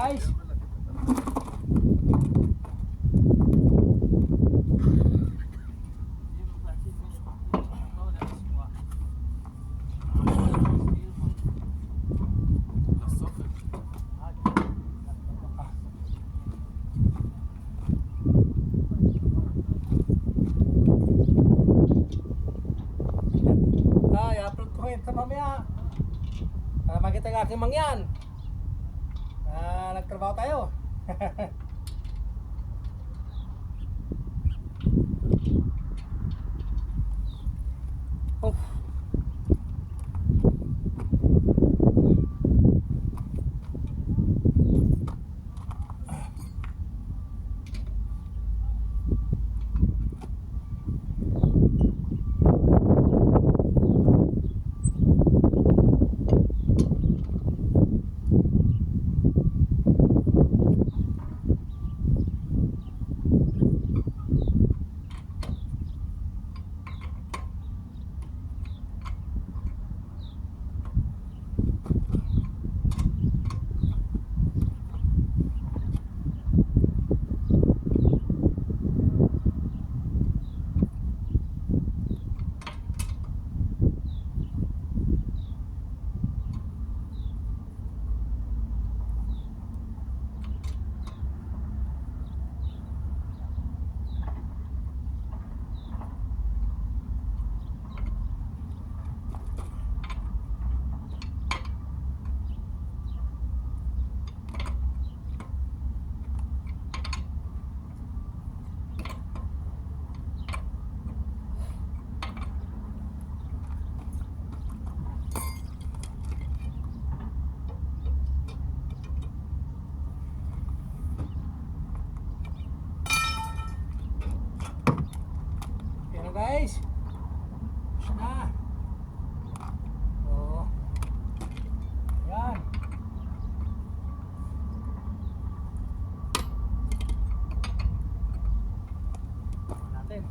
guys. I-upload ko ngayon sa mamaya para makita ng aking mangyan na nagtrabaho tayo. Oh. Guys, tapos na. Oh, yan. Natin.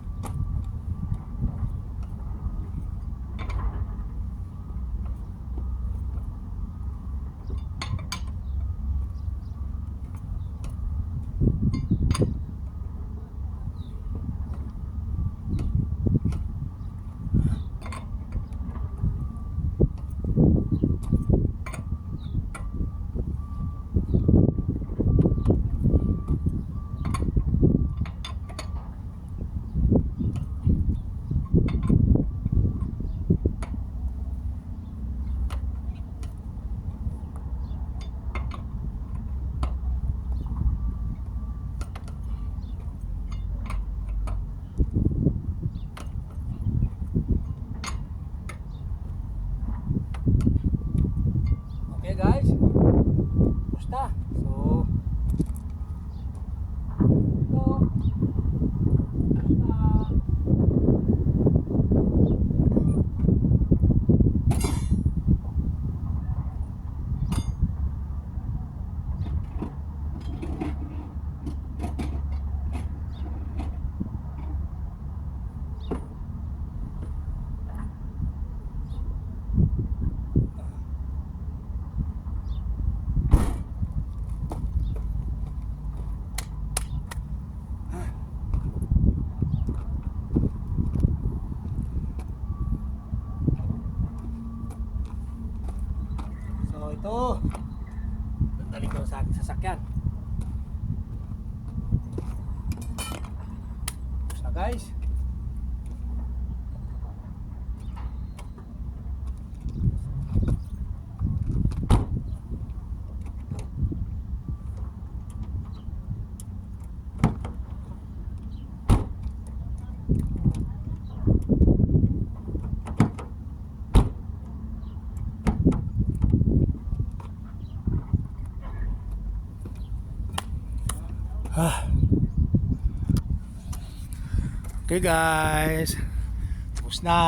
Okay guys, basta. So, ito. Basta. So ito, dadali ko sa aking sasakyan. Tapos na guys. Okay guys, tapos na.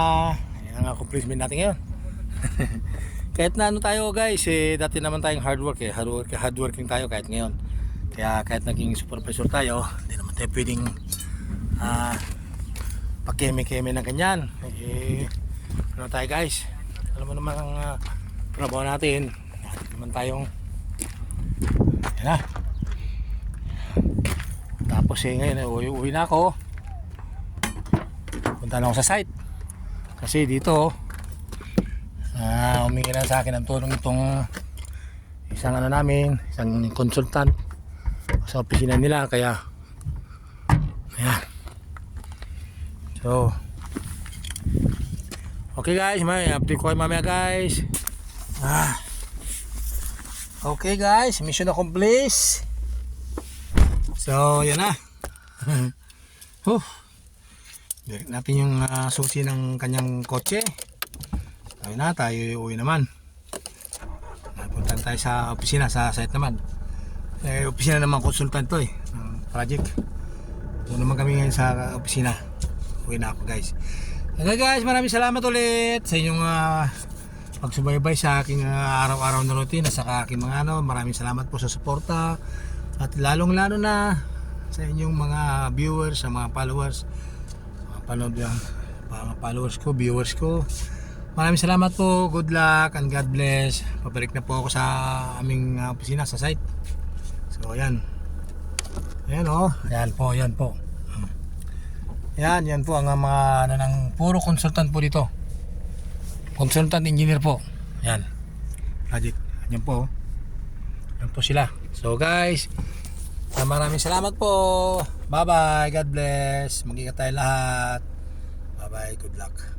Ayan ang accomplishment natin ngayon. Kahit na ano tayo guys, dati naman tayong hardworking tayo kahit ngayon. Kaya kahit naging supervisor tayo, hindi naman tayo pwedeng pakeme-keme ng ganyan. Ano tayo guys, alam mo naman ang trabaho natin. Naman tayong Yan na. Tapos ngayon uwi na ako. Punta na ako sa site. Kasi dito humingi na sa akin ng tulong itong isang isang consultant sa opisina nila, kaya ayan. So okay guys, may update ko kayo mamaya guys. Okay guys, mission accomplished. So yan na. Direct natin yung susi ng kanyang kotse. Ayun na, tayo uwi naman. Punta tayo sa opisina, sa site naman. Opisina naman, consultant to ng project. Doon naman kami ngayon sa opisina. Uwi na ako guys. Okay guys, maraming salamat ulit sa inyong pagsubaybay sa aking araw-araw na routine, sa aking mga maraming salamat po sa suporta, at lalong lalo na sa inyong mga viewers, sa mga followers, mga followers ko, viewers ko. Maraming salamat po, good luck and God bless. Pabalik na po ako sa aming opisina, sa site. So ayan. Ayan ayan po. Yan po ang mga ng puro consultant po dito. Consultant engineer po. Yan. Project. Yan po. Yan po sila. So guys, maraming salamat po. Bye bye. God bless. Mag-ingat tayo lahat. Bye bye. Good luck.